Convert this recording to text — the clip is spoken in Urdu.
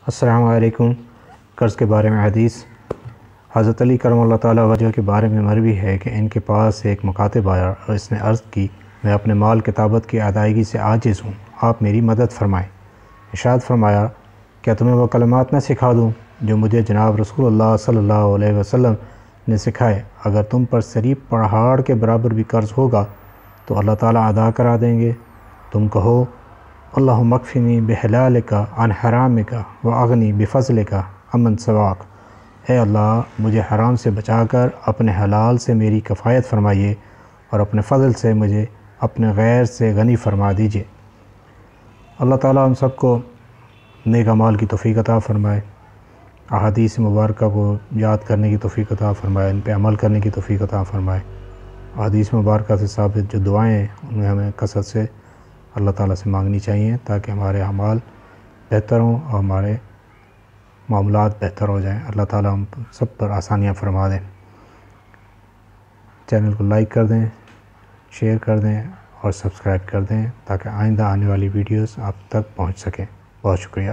السلام علیکم۔ قرض کے بارے میں حدیث۔ حضرت علی کرم اللہ تعالیٰ وجہ کے بارے میں مروی ہے کہ ان کے پاس ایک مکاتب آیا اور اس نے عرض کی، میں اپنے مال کتابت کی ادائیگی سے عاجز ہوں، آپ میری مدد فرمائیں۔ ارشاد فرمایا، کیا تمہیں وہ کلمات نہ سکھا دوں جو مجھے جناب رسول اللہ صلی اللہ علیہ وسلم نے سکھائے؟ اگر تم پر صریف پہاڑ کے برابر بھی قرض ہوگا تو اللہ تعالیٰ ادا کرا دیں گے۔ تم کہو، اللہم اکفنی بحلالک عن حرامک واغنی بفضلک عمن سواک۔ اے اللہ، مجھے حرام سے بچا کر اپنے حلال سے میری کفایت فرمائیے اور اپنے فضل سے مجھے اپنے غیر سے غنی فرما دیجیے۔ اللہ تعالیٰ ہم سب کو نیک اعمال کی توفیق عطا فرمائے، احادیث مبارکہ کو یاد کرنے کی توفیق عطا فرمائے، ان پہ عمل کرنے کی توفیق عطا فرمائے۔ احادیث مبارکہ سے ثابت جو دعائیں ہیں ان میں ہمیں کثرت سے اللہ تعالیٰ سے مانگنی چاہیے تاکہ ہمارے اعمال بہتر ہوں اور ہمارے معاملات بہتر ہو جائیں۔ اللہ تعالیٰ ہم سب پر آسانیاں فرما دیں۔ چینل کو لائک کر دیں، شیئر کر دیں اور سبسکرائب کر دیں تاکہ آئندہ آنے والی ویڈیوز آپ تک پہنچ سکیں۔ بہت شکریہ۔